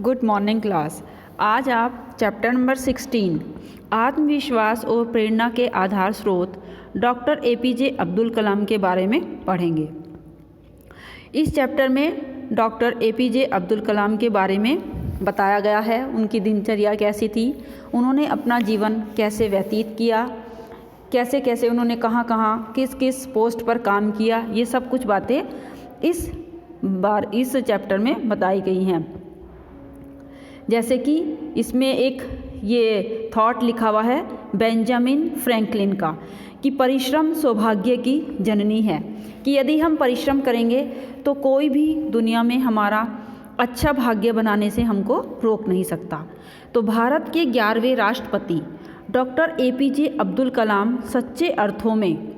Good morning class. आज आप chapter number 16 आत्मविश्वास और प्रेरणा के आधार स्रोत डॉक्टर एपीजे अब्दुल कलाम के बारे में पढ़ेंगे। इस चैप्टर में डॉक्टर एपीजे अब्दुल कलाम के बारे में बताया गया है, उनकी दिनचर्या कैसी थी, उन्होंने अपना जीवन कैसे व्यतीत किया, कैसे कैसे उन्होंने कहाँ कहाँ किस किस पोस्ट पर काम किया, ये सब कुछ बातें इस चैप्टर में बताई गई हैं। जैसे कि इसमें एक ये थॉट लिखा हुआ है बेंजामिन फ्रैंकलिन का कि परिश्रम सौभाग्य की जननी है, कि यदि हम परिश्रम करेंगे तो कोई भी दुनिया में हमारा अच्छा भाग्य बनाने से हमको रोक नहीं सकता। तो भारत के 11वें राष्ट्रपति डॉक्टर एपीजे अब्दुल कलाम सच्चे अर्थों में,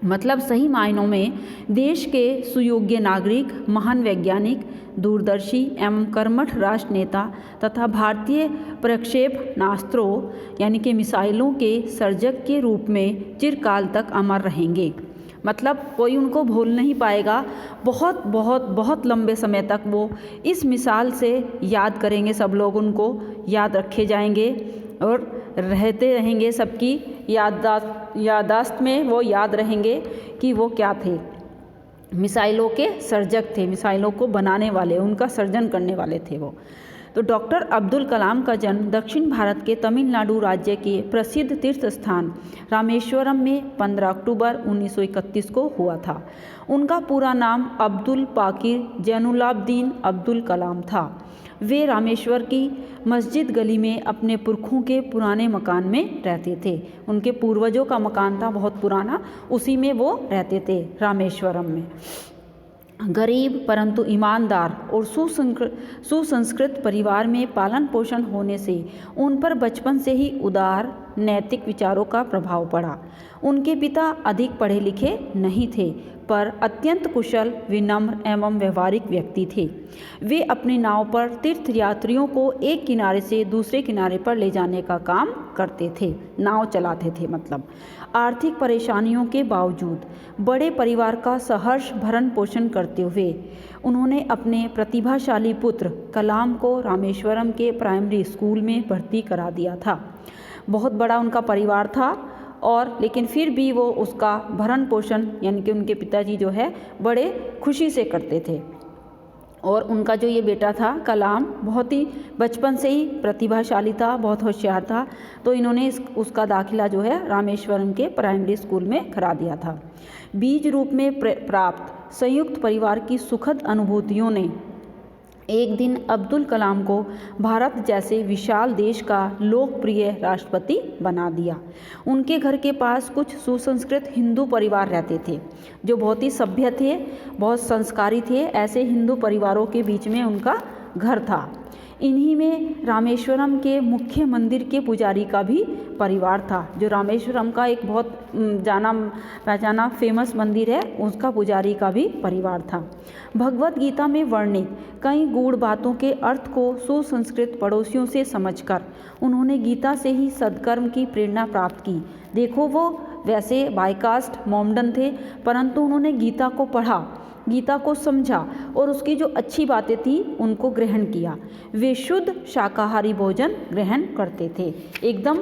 मतलब सही मायनों में देश के सुयोग्य नागरिक, महान वैज्ञानिक, दूरदर्शी एवं कर्मठ राष्ट्र नेता तथा भारतीय प्रक्षेपणास्त्रों यानी कि मिसाइलों के सर्जक के रूप में चिरकाल तक अमर रहेंगे। मतलब कोई उनको भूल नहीं पाएगा, बहुत बहुत बहुत लंबे समय तक वो इस मिसाल से याद करेंगे, सब लोग उनको याद रखे जाएंगे और रहते रहेंगे, सबकी याददाश्त में वो याद रहेंगे कि वो क्या थे, मिसाइलों के सर्जक थे, मिसाइलों को बनाने वाले, उनका सर्जन करने वाले थे वो। तो डॉक्टर अब्दुल कलाम का जन्म दक्षिण भारत के तमिलनाडु राज्य के प्रसिद्ध तीर्थ स्थान रामेश्वरम में 15 अक्टूबर 1931 को हुआ था। उनका पूरा नाम अब्दुल पाकिर जैनुलाब्दीन अब्दुल कलाम था। वे रामेश्वर की मस्जिद गली में अपने पुरखों के पुराने मकान में रहते थे। उनके पूर्वजों का मकान था बहुत पुराना, उसी में वो रहते थे रामेश्वरम में। गरीब परंतु ईमानदार और सुसंस्कृत परिवार में पालन पोषण होने से उन पर बचपन से ही उदार नैतिक विचारों का प्रभाव पड़ा। उनके पिता अधिक पढ़े लिखे नहीं थे, पर अत्यंत कुशल, विनम्र एवं व्यवहारिक व्यक्ति थे। वे अपनी नाव पर तीर्थयात्रियों को एक किनारे से दूसरे किनारे पर ले जाने का काम करते थे, नाव चलाते थे। मतलब आर्थिक परेशानियों के बावजूद बड़े परिवार का सहर्ष भरण पोषण करते हुए उन्होंने अपने प्रतिभाशाली पुत्र कलाम को रामेश्वरम के प्राइमरी स्कूल में भर्ती करा दिया था। बहुत बड़ा उनका परिवार था और लेकिन फिर भी वो उसका भरण पोषण यानी कि उनके पिताजी जो है बड़े खुशी से करते थे। और उनका जो ये बेटा था कलाम बहुत ही बचपन से ही प्रतिभाशाली था, बहुत होशियार था, तो इन्होंने उसका दाखिला जो है रामेश्वरम के प्राइमरी स्कूल में करा दिया था। बीज रूप में प्राप्त संयुक्त परिवार की सुखद अनुभूतियों ने एक दिन अब्दुल कलाम को भारत जैसे विशाल देश का लोकप्रिय राष्ट्रपति बना दिया। उनके घर के पास कुछ सुसंस्कृत हिंदू परिवार रहते थे जो बहुत ही सभ्य थे, बहुत संस्कारी थे। ऐसे हिंदू परिवारों के बीच में उनका घर था। इन्हीं में रामेश्वरम के मुख्य मंदिर के पुजारी का भी परिवार था। जो रामेश्वरम का एक बहुत जाना पहचाना फेमस मंदिर है, उसका पुजारी का भी परिवार था। भगवत गीता में वर्णित कई गूढ़ बातों के अर्थ को सुसंस्कृत पड़ोसियों से समझकर उन्होंने गीता से ही सद्कर्म की प्रेरणा प्राप्त की। देखो, वो वैसे बायकास्ट मोमडन थे, परंतु उन्होंने गीता को पढ़ा, गीता को समझा और उसकी जो अच्छी बातें थी उनको ग्रहण किया। वे शुद्ध शाकाहारी भोजन ग्रहण करते थे, एकदम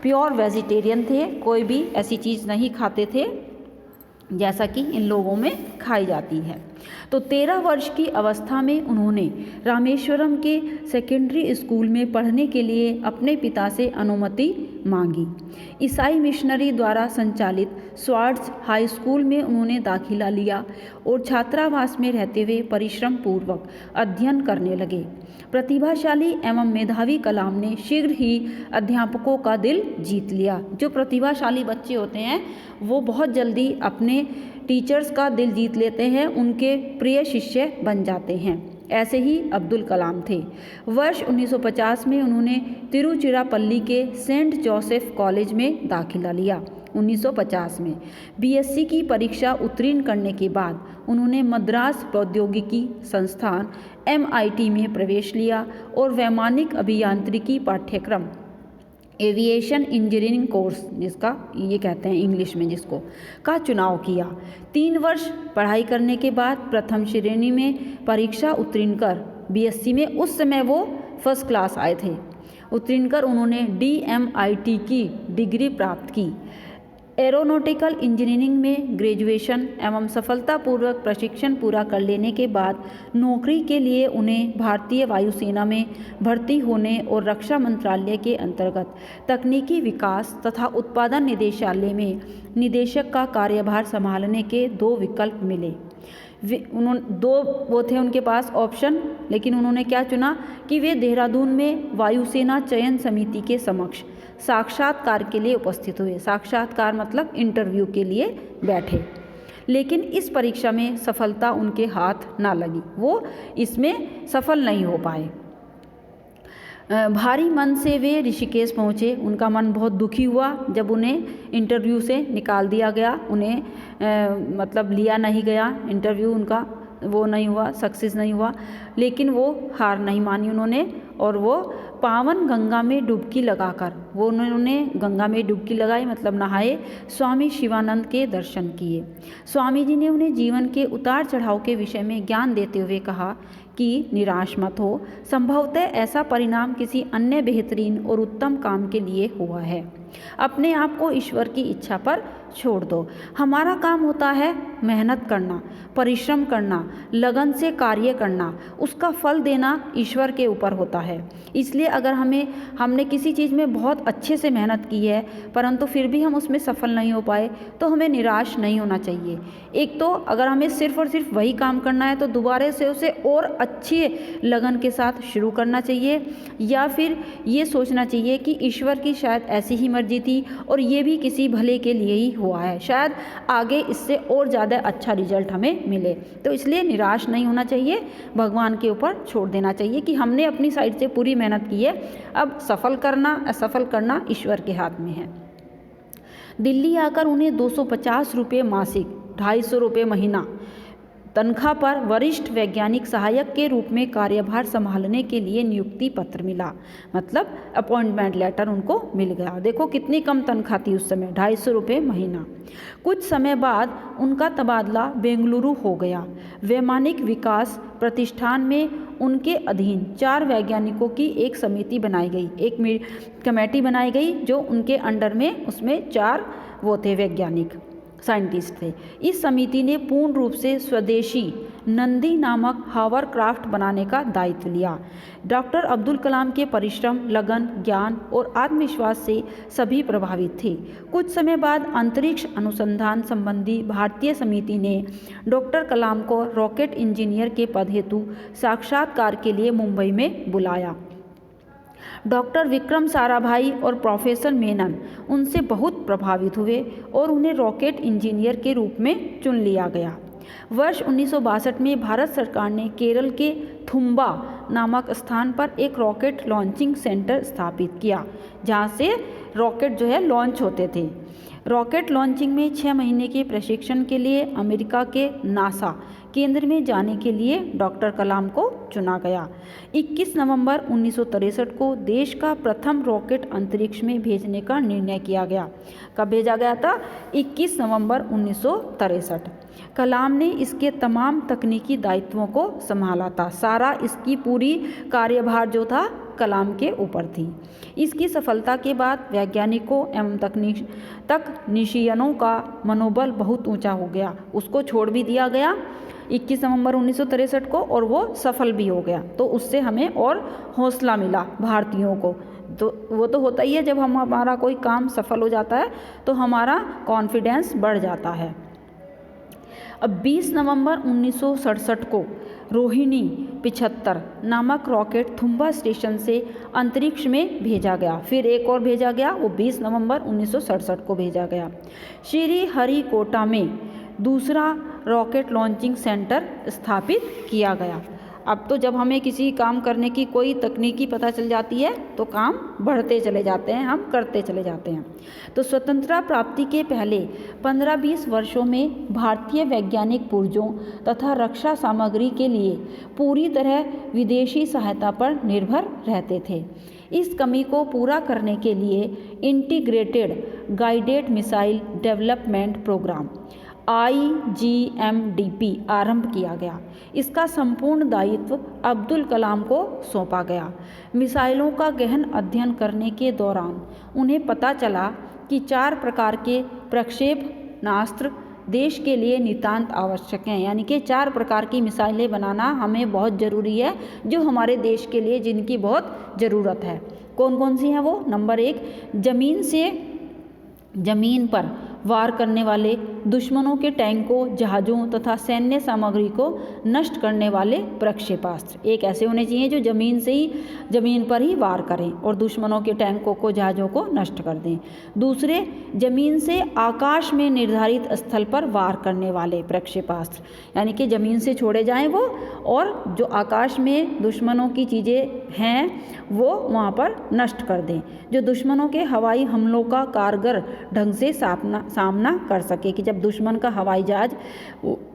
प्योर वेजिटेरियन थे, कोई भी ऐसी चीज़ नहीं खाते थे जैसा कि इन लोगों में खाई जाती है। तो 13 वर्ष की अवस्था में उन्होंने रामेश्वरम के सेकेंडरी स्कूल में पढ़ने के लिए अपने पिता से अनुमति मांगी। ईसाई मिशनरी द्वारा संचालित स्वार्ट्स हाई स्कूल में उन्होंने दाखिला लिया और छात्रावास में रहते हुए परिश्रम पूर्वक अध्ययन करने लगे। प्रतिभाशाली एवं मेधावी कलाम ने शीघ्र ही अध्यापकों का दिल जीत लिया। जो प्रतिभाशाली बच्चे होते हैं वो बहुत जल्दी अपने टीचर्स का दिल जीत लेते हैं, उनके प्रिय शिष्य बन जाते हैं। ऐसे ही अब्दुल कलाम थे। वर्ष 1950 में उन्होंने तिरुचिरापल्ली के सेंट जोसेफ कॉलेज में दाखिला लिया। 1950 में बीएससी की परीक्षा उत्तीर्ण करने के बाद उन्होंने मद्रास प्रौद्योगिकी संस्थान MIT में प्रवेश लिया और वैमानिक अभियांत्रिकी पाठ्यक्रम एविएशन इंजीनियरिंग कोर्स, जिसका ये कहते हैं इंग्लिश में जिसको, का चुनाव किया। 3 वर्ष पढ़ाई करने के बाद प्रथम श्रेणी में परीक्षा उत्तीर्ण कर बीएससी में उस समय वो फर्स्ट क्लास आए थे। उत्तीर्ण कर उन्होंने DMIT की डिग्री प्राप्त की। एरोनॉटिकल इंजीनियरिंग में ग्रेजुएशन एवं सफलतापूर्वक प्रशिक्षण पूरा कर लेने के बाद नौकरी के लिए उन्हें भारतीय वायुसेना में भर्ती होने और रक्षा मंत्रालय के अंतर्गत तकनीकी विकास तथा उत्पादन निदेशालय में निदेशक का कार्यभार संभालने के 2 विकल्प मिले। उन्होंने 2 वो थे उनके पास ऑप्शन, लेकिन उन्होंने क्या चुना कि वे देहरादून में वायुसेना चयन समिति के समक्ष साक्षात्कार के लिए उपस्थित हुए। साक्षात्कार मतलब इंटरव्यू के लिए बैठे, लेकिन इस परीक्षा में सफलता उनके हाथ ना लगी, वो इसमें सफल नहीं हो पाए। भारी मन से वे ऋषिकेश पहुँचे। उनका मन बहुत दुखी हुआ जब उन्हें इंटरव्यू से निकाल दिया गया, उन्हें मतलब लिया नहीं गया, इंटरव्यू उनका वो नहीं हुआ, सक्सेस नहीं हुआ। लेकिन वो हार नहीं मानी उन्होंने, और वो पावन गंगा में डुबकी लगाकर उन्होंने गंगा में डुबकी लगाई, मतलब नहाए, स्वामी शिवानंद के दर्शन किए। स्वामी जी ने उन्हें जीवन के उतार चढ़ाव के विषय में ज्ञान देते हुए कहा कि निराश मत हो, संभवतः ऐसा परिणाम किसी अन्य बेहतरीन और उत्तम काम के लिए हुआ है। अपने आप को ईश्वर की इच्छा पर छोड़ दो। हमारा काम होता है मेहनत करना, परिश्रम करना, लगन से कार्य करना, उसका फल देना ईश्वर के ऊपर होता है। इसलिए अगर हमने किसी चीज़ में बहुत अच्छे से मेहनत की है परंतु फिर भी हम उसमें सफल नहीं हो पाए तो हमें निराश नहीं होना चाहिए। एक तो अगर हमें सिर्फ और सिर्फ वही काम करना है तो दोबारा से उसे और अच्छे लगन के साथ शुरू करना चाहिए, या फिर ये सोचना चाहिए कि ईश्वर की शायद ऐसी ही मर्जी थी और ये भी किसी भले के लिए ही हुआ है, शायद आगे इससे और ज़्यादा अच्छा रिजल्ट हमें मिले। तो इसलिए निराश नहीं होना चाहिए, भगवान के ऊपर छोड़ देना चाहिए कि हमने अपनी साइड से पूरी मेहनत की है, अब सफल करना असफल करना ईश्वर के हाथ में है। दिल्ली आकर उन्हें 250 रुपये मासिक, 250 रुपये महीना तनख्वाह पर वरिष्ठ वैज्ञानिक सहायक के रूप में कार्यभार संभालने के लिए नियुक्ति पत्र मिला, मतलब अपॉइंटमेंट लेटर उनको मिल गया। देखो कितनी कम तनख्वाह थी उस समय, 250 रुपये महीना। कुछ समय बाद उनका तबादला बेंगलुरु हो गया। वैमानिक विकास प्रतिष्ठान में उनके अधीन 4 वैज्ञानिकों की एक समिति बनाई गई, एक कमेटी बनाई गई जो उनके अंडर में, उसमें 4 वो थे वैज्ञानिक साइंटिस्ट थे। इस समिति ने पूर्ण रूप से स्वदेशी नंदी नामक हावरक्राफ्ट बनाने का दायित्व लिया। डॉक्टर अब्दुल कलाम के परिश्रम, लगन, ज्ञान और आत्मविश्वास से सभी प्रभावित थे। कुछ समय बाद अंतरिक्ष अनुसंधान संबंधी भारतीय समिति ने डॉक्टर कलाम को रॉकेट इंजीनियर के पद हेतु साक्षात्कार के लिए मुंबई में बुलाया। डॉक्टर विक्रम साराभाई और प्रोफेसर मेनन उनसे बहुत प्रभावित हुए और उन्हें रॉकेट इंजीनियर के रूप में चुन लिया गया। वर्ष 1962 में भारत सरकार ने केरल के थुम्बा नामक स्थान पर एक रॉकेट लॉन्चिंग सेंटर स्थापित किया, जहां से रॉकेट जो है लॉन्च होते थे। रॉकेट लॉन्चिंग में 6 महीने के प्रशिक्षण के लिए अमेरिका के नासा केंद्र में जाने के लिए डॉक्टर कलाम को चुना गया। 21 नवंबर 1963 को देश का प्रथम रॉकेट अंतरिक्ष में भेजने का निर्णय किया गया। कब भेजा गया था? 21 नवंबर 1963। कलाम ने इसके तमाम तकनीकी दायित्वों को संभाला था। सारा इसकी पूरी कार्यभार जो था कलाम के ऊपर थी। इसकी सफलता के बाद वैज्ञानिकों एवं तकनीशियनों का मनोबल बहुत ऊंचा हो गया। उसको छोड़ भी दिया गया 21 नवंबर 1963 को और वो सफल भी हो गया, तो उससे हमें और हौसला मिला भारतीयों को। तो वो तो होता ही है, जब हमारा कोई काम सफल हो जाता है तो हमारा कॉन्फिडेंस बढ़ जाता है। अब 20 नवंबर 1967 को रोहिणी 75 नामक रॉकेट थुम्बा स्टेशन से अंतरिक्ष में भेजा गया। फिर एक और भेजा गया, वो 20 नवंबर 1967 को भेजा गया। श्री हरिकोटा में दूसरा रॉकेट लॉन्चिंग सेंटर स्थापित किया गया। अब तो जब हमें किसी काम करने की कोई तकनीकी पता चल जाती है तो काम बढ़ते चले जाते हैं, हम करते चले जाते हैं। तो स्वतंत्रता प्राप्ति के पहले 15-20 वर्षों में भारतीय वैज्ञानिक पुर्जों तथा रक्षा सामग्री के लिए पूरी तरह विदेशी सहायता पर निर्भर रहते थे। इस कमी को पूरा करने के लिए integrated guided missile development programme IGMDP आरंभ किया गया। इसका संपूर्ण दायित्व अब्दुल कलाम को सौंपा गया। मिसाइलों का गहन अध्ययन करने के दौरान उन्हें पता चला कि 4 प्रकार के प्रक्षेपणास्त्र देश के लिए नितांत आवश्यक हैं, यानी कि 4 प्रकार की मिसाइलें बनाना हमें बहुत ज़रूरी है, जो हमारे देश के लिए जिनकी बहुत ज़रूरत है। कौन कौन सी हैं वो? नंबर 1, ज़मीन पर वार करने वाले दुश्मनों के टैंकों, जहाज़ों तथा सैन्य सामग्री को नष्ट करने वाले प्रक्षेपास्त्र। एक ऐसे होने चाहिए जो ज़मीन पर ही वार करें और दुश्मनों के टैंकों को, जहाज़ों को नष्ट कर दें। दूसरे, ज़मीन से आकाश में निर्धारित स्थल पर वार करने वाले प्रक्षेपास्त्र, यानी कि ज़मीन से छोड़े जाएं वो, और जो आकाश में दुश्मनों की चीज़ें हैं वो वहाँ पर नष्ट कर दें, जो दुश्मनों के हवाई हमलों का कारगर ढंग से सामना कर सके, कि जब दुश्मन का हवाई जहाज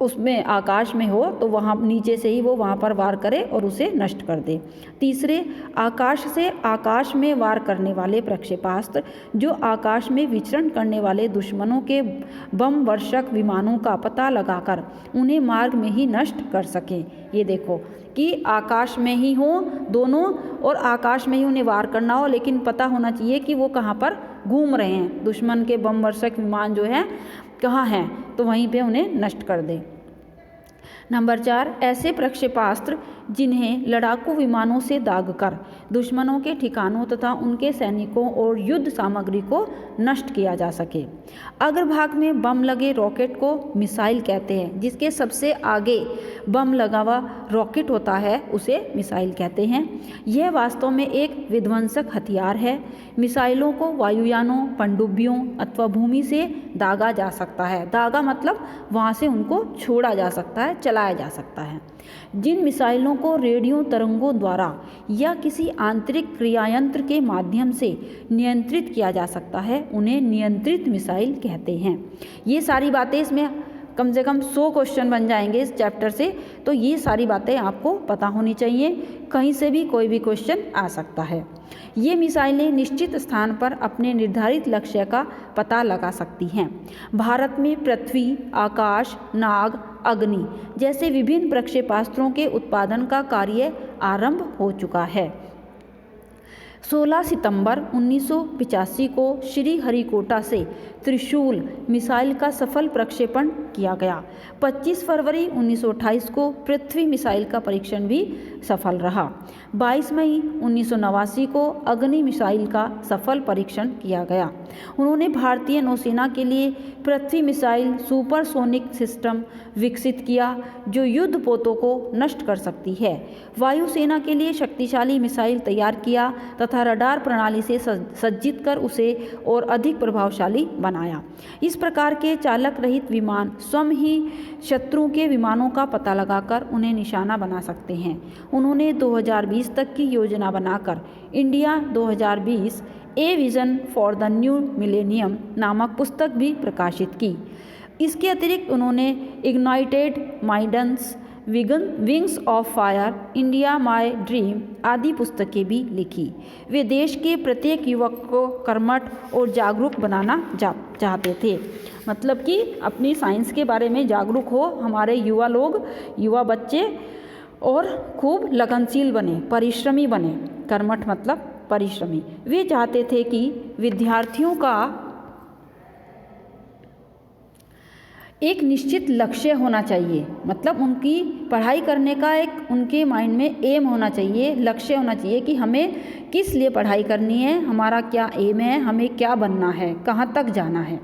उसमें आकाश में हो तो वहाँ नीचे से ही वो वहाँ पर वार करे और उसे नष्ट कर दे। तीसरे, आकाश से आकाश में वार करने वाले प्रक्षेपास्त्र, जो आकाश में विचरण करने वाले दुश्मनों के बम वर्षक विमानों का पता लगाकर उन्हें मार्ग में ही नष्ट कर सकें। ये देखो कि आकाश में ही हो दोनों, और आकाश में ही उन्हें वार करना हो, लेकिन पता होना चाहिए कि वो कहाँ पर घूम रहे हैं, दुश्मन के बम वर्षक विमान जो हैं कहाँ हैं, तो वहीं पे उन्हें नष्ट कर दें। नंबर 4, ऐसे प्रक्षेपास्त्र जिन्हें लड़ाकू विमानों से दागकर दुश्मनों के ठिकानों तथा उनके सैनिकों और युद्ध सामग्री को नष्ट किया जा सके। अग्रभाग में बम लगे रॉकेट को मिसाइल कहते हैं। जिसके सबसे आगे बम लगा हुआ रॉकेट होता है उसे मिसाइल कहते हैं। यह वास्तव में एक विध्वंसक हथियार है। मिसाइलों को वायुयानों, पनडुब्बियों अथवा भूमि से दागा जा सकता है। दागा मतलब वहाँ से उनको छोड़ा जा सकता है, चलाया जा सकता है। जिन मिसाइलों को रेडियो तरंगों द्वारा या किसी आंतरिक क्रियायंत्र के माध्यम से नियंत्रित किया जा सकता है उन्हें नियंत्रित मिसाइल कहते हैं। ये सारी बातें, इसमें कम से कम 100 क्वेश्चन बन जाएंगे इस चैप्टर से, तो ये सारी बातें आपको पता होनी चाहिए। कहीं से भी कोई भी क्वेश्चन आ सकता है। ये मिसाइलें निश्चित स्थान पर अपने निर्धारित लक्ष्य का पता लगा सकती हैं। भारत में पृथ्वी, आकाश, नाग, अग्नि जैसे विभिन्न प्रक्षेपास्त्रों के उत्पादन का कार्य आरंभ हो चुका है। 16 सितंबर 1985 को श्रीहरिकोटा से त्रिशूल मिसाइल का सफल प्रक्षेपण किया गया। 25 फरवरी 1928 को पृथ्वी मिसाइल का परीक्षण भी सफल रहा। 22 मई 1989 को अग्नि मिसाइल का सफल परीक्षण किया गया। उन्होंने भारतीय नौसेना के लिए पृथ्वी मिसाइल सुपरसोनिक सिस्टम विकसित किया जो युद्धपोतों को नष्ट कर सकती है। वायुसेना के लिए शक्तिशाली मिसाइल तैयार किया तथा रडार प्रणाली से सज्जित कर उसे और अधिक प्रभावशाली बनाया। इस प्रकार के चालक रहित विमान स्वयं ही शत्रु के विमानों का पता लगाकर उन्हें निशाना बना सकते हैं। उन्होंने 2020 तक की योजना बनाकर India 2020 a vision for the new millennium नामक पुस्तक भी प्रकाशित की। इसके अतिरिक्त उन्होंने ignited minds, wings of fire, India my dream आदि पुस्तकें भी लिखी। वे देश के प्रत्येक युवक को कर्मठ और जागरूक बनाना चाहते थे। मतलब कि अपनी साइंस के बारे में जागरूक हो हमारे युवा लोग, युवा बच्चे, और खूब लगनशील बने, परिश्रमी बने। कर्मठ मतलब परिश्रमी। वे चाहते थे कि विद्यार्थियों का एक निश्चित लक्ष्य होना चाहिए, मतलब उनकी पढ़ाई करने का एक उनके माइंड में एम होना चाहिए, लक्ष्य होना चाहिए कि हमें किस लिए पढ़ाई करनी है, हमारा क्या एम है, हमें क्या बनना है, कहाँ तक जाना है।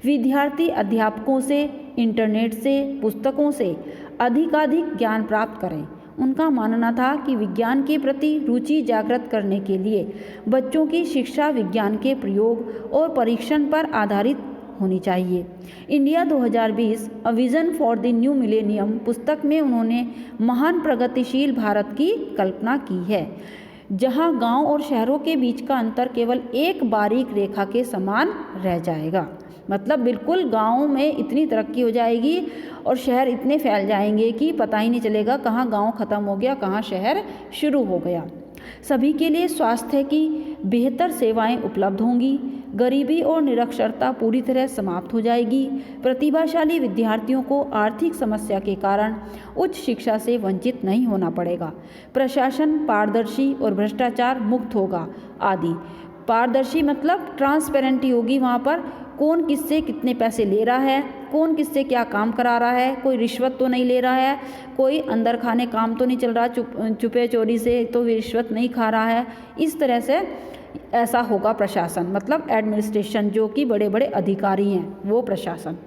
विद्यार्थी अध्यापकों से, इंटरनेट से, पुस्तकों से अधिकाधिक ज्ञान प्राप्त करें। उनका मानना था कि विज्ञान के प्रति रुचि जागृत करने के लिए बच्चों की शिक्षा विज्ञान के प्रयोग और परीक्षण पर आधारित होनी चाहिए। India 2020 a vision for the new millennium पुस्तक में उन्होंने महान प्रगतिशील भारत की कल्पना की है, जहां गांव और शहरों के बीच का अंतर केवल एक बारीक रेखा के समान रह जाएगा। मतलब बिल्कुल गाँव में इतनी तरक्की हो जाएगी और शहर इतने फैल जाएंगे कि पता ही नहीं चलेगा कहाँ गाँव ख़त्म हो गया, कहाँ शहर शुरू हो गया। सभी के लिए स्वास्थ्य की बेहतर सेवाएं उपलब्ध होंगी। गरीबी और निरक्षरता पूरी तरह समाप्त हो जाएगी। प्रतिभाशाली विद्यार्थियों को आर्थिक समस्या के कारण उच्च शिक्षा से वंचित नहीं होना पड़ेगा। प्रशासन पारदर्शी और भ्रष्टाचार मुक्त होगा आदि। पारदर्शी मतलब ट्रांसपेरेंटी होगी, वहाँ पर कौन किससे कितने पैसे ले रहा है, कौन किससे क्या काम करा रहा है, कोई रिश्वत तो नहीं ले रहा है, कोई अंदर खाने काम तो नहीं चल रहा, चुपे चोरी से तो रिश्वत नहीं खा रहा है। इस तरह से ऐसा होगा प्रशासन, मतलब एडमिनिस्ट्रेशन, जो कि बड़े बड़े अधिकारी हैं वो प्रशासन।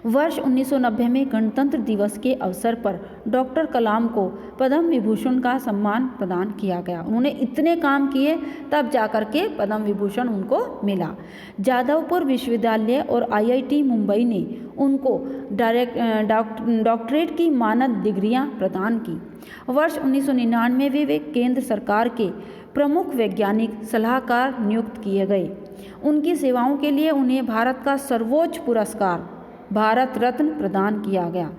वर्ष 1990 में गणतंत्र दिवस के अवसर पर डॉक्टर कलाम को पद्म विभूषण का सम्मान प्रदान किया गया। उन्होंने इतने काम किए तब जाकर के पद्म विभूषण उनको मिला। जादवपुर विश्वविद्यालय और IIT मुंबई ने उनको डॉक्टरेट की मानद डिग्रियां प्रदान की। वर्ष 1999 में वे केंद्र सरकार के प्रमुख वैज्ञानिक सलाहकार नियुक्त किए गए। उनकी सेवाओं के लिए उन्हें भारत का सर्वोच्च पुरस्कार भारत रत्न प्रदान किया गया।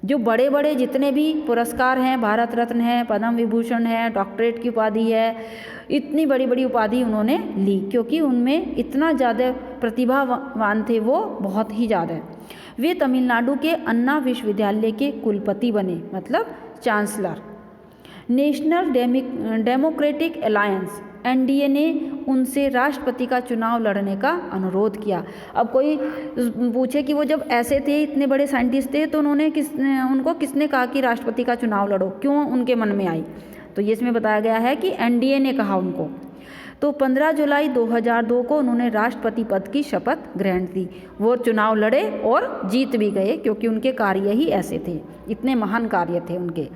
जो बड़े बड़े जितने भी पुरस्कार हैं, भारत रत्न है, पद्म विभूषण है, डॉक्टरेट की उपाधि है, इतनी बड़ी बड़ी उपाधि उन्होंने ली क्योंकि उनमें इतना ज़्यादा प्रतिभावान थे वो, बहुत ही ज़्यादा। वे तमिलनाडु के अन्ना विश्वविद्यालय के कुलपति बने, मतलब chancellor. National democratic alliance NDA ने उनसे राष्ट्रपति का चुनाव लड़ने का अनुरोध किया। अब कोई पूछे कि वो जब ऐसे थे, इतने बड़े साइंटिस्ट थे, तो उनको किसने कहा कि राष्ट्रपति का चुनाव लड़ो, क्यों उनके मन में आई? तो ये इसमें बताया गया है कि NDA ने कहा उनको। तो 15 जुलाई 2002 को उन्होंने राष्ट्रपति पद की शपथ ग्रहण की। वो चुनाव लड़े और जीत भी गए क्योंकि उनके कार्य ही ऐसे थे, इतने महान कार्य थे उनके।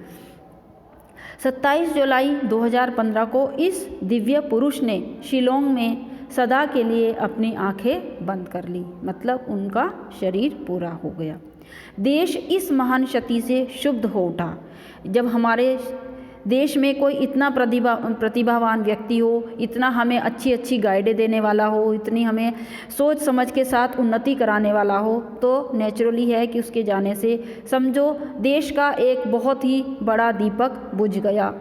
27 जुलाई 2015 को इस दिव्य पुरुष ने शिलोंग में सदा के लिए अपनी आंखें बंद कर ली, मतलब उनका शरीर पूरा हो गया। देश इस महान क्षति से शुद्ध हो उठा। जब हमारे देश में कोई इतना प्रतिभावान व्यक्ति हो, इतना हमें अच्छी अच्छी गाइडें देने वाला हो, इतनी हमें सोच समझ के साथ उन्नति कराने वाला हो, तो नेचुरली है कि उसके जाने से समझो देश का एक बहुत ही बड़ा दीपक बुझ गया।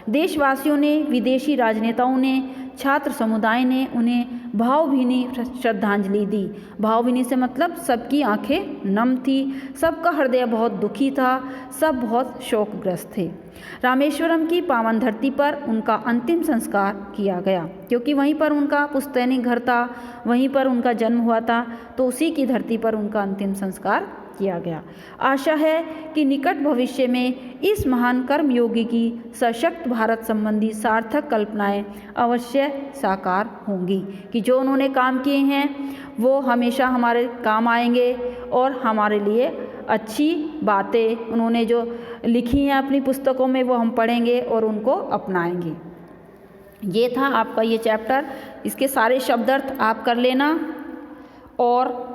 देशवासियों ने, विदेशी राजनेताओं ने, छात्र समुदाय ने उन्हें भावभीनी श्रद्धांजलि दी। भावभीनी से मतलब सबकी आंखें नम थी, सबका हृदय बहुत दुखी था, सब बहुत शोकग्रस्त थे। रामेश्वरम की पावन धरती पर उनका अंतिम संस्कार किया गया क्योंकि वहीं पर उनका पुश्तैनी घर था, वहीं पर उनका जन्म हुआ था, तो उसी की धरती पर उनका अंतिम संस्कार किया गया। आशा है कि निकट भविष्य में इस महान कर्मयोगी की सशक्त भारत संबंधी सार्थक कल्पनाएं अवश्य साकार होंगी कि जो उन्होंने काम किए हैं वो हमेशा हमारे काम आएंगे और हमारे लिए अच्छी बातें उन्होंने जो लिखी हैं अपनी पुस्तकों में वो हम पढ़ेंगे और उनको अपनाएंगे। ये था आपका ये चैप्टर। इसके सारे शब्दार्थ आप कर लेना। और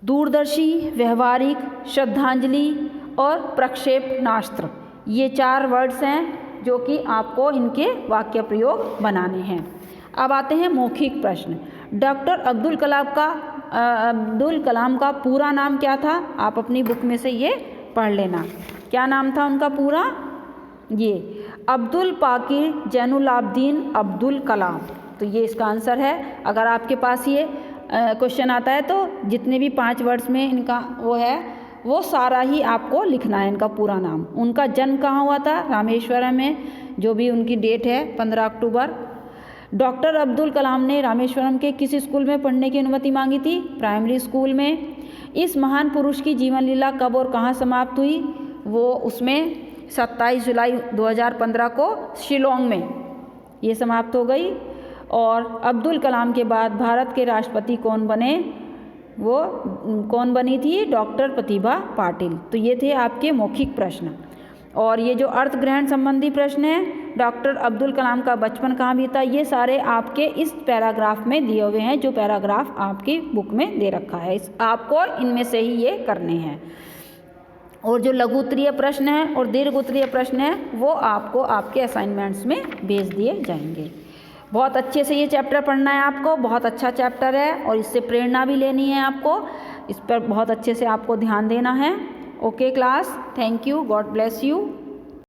दूरदर्शी, व्यवहारिक, श्रद्धांजलि और प्रक्षेपणास्त्र, ये 4 वर्ड्स हैं जो कि आपको इनके वाक्य प्रयोग बनाने हैं। अब आते हैं मौखिक प्रश्न। डॉक्टर अब्दुल कलाम का पूरा नाम क्या था? आप अपनी बुक में से ये पढ़ लेना। क्या नाम था उनका पूरा? ये अब्दुल पाकिर जैनुलाब्दीन अब्दुल कलाम। तो ये इसका आंसर है। अगर आपके पास ये क्वेश्चन आता है तो जितने भी 5 वर्ड्स में इनका वो है वो सारा ही आपको लिखना है, इनका पूरा नाम। उनका जन्म कहाँ हुआ था? रामेश्वरम में, जो भी उनकी डेट है 15 अक्टूबर। डॉक्टर अब्दुल कलाम ने रामेश्वरम के किस स्कूल में पढ़ने की अनुमति मांगी थी? प्राइमरी स्कूल में। इस महान पुरुष की जीवन लीला कब और कहाँ समाप्त हुई? वो उसमें 27 जुलाई 2015 को शिलोंग में ये समाप्त हो गई। और अब्दुल कलाम के बाद भारत के राष्ट्रपति कौन बने? वो कौन बनी थी? डॉक्टर प्रतिभा पाटिल। तो ये थे आपके मौखिक प्रश्न। और ये जो अर्थ ग्रहण संबंधी प्रश्न है, डॉक्टर अब्दुल कलाम का बचपन कहाँ बीता, ये सारे आपके इस पैराग्राफ में दिए हुए हैं, जो पैराग्राफ आपकी बुक में दे रखा है। आपको इनमें से ही ये करने हैं। और जो लघु उत्तरीय प्रश्न है और दीर्घ उत्तरीय प्रश्न है वो आपको आपके असाइनमेंट्स में भेज दिए जाएंगे। बहुत अच्छे से ये चैप्टर पढ़ना है आपको, बहुत अच्छा चैप्टर है और इससे प्रेरणा भी लेनी है आपको। इस पर बहुत अच्छे से आपको ध्यान देना है। Okay class, thank you, God bless you.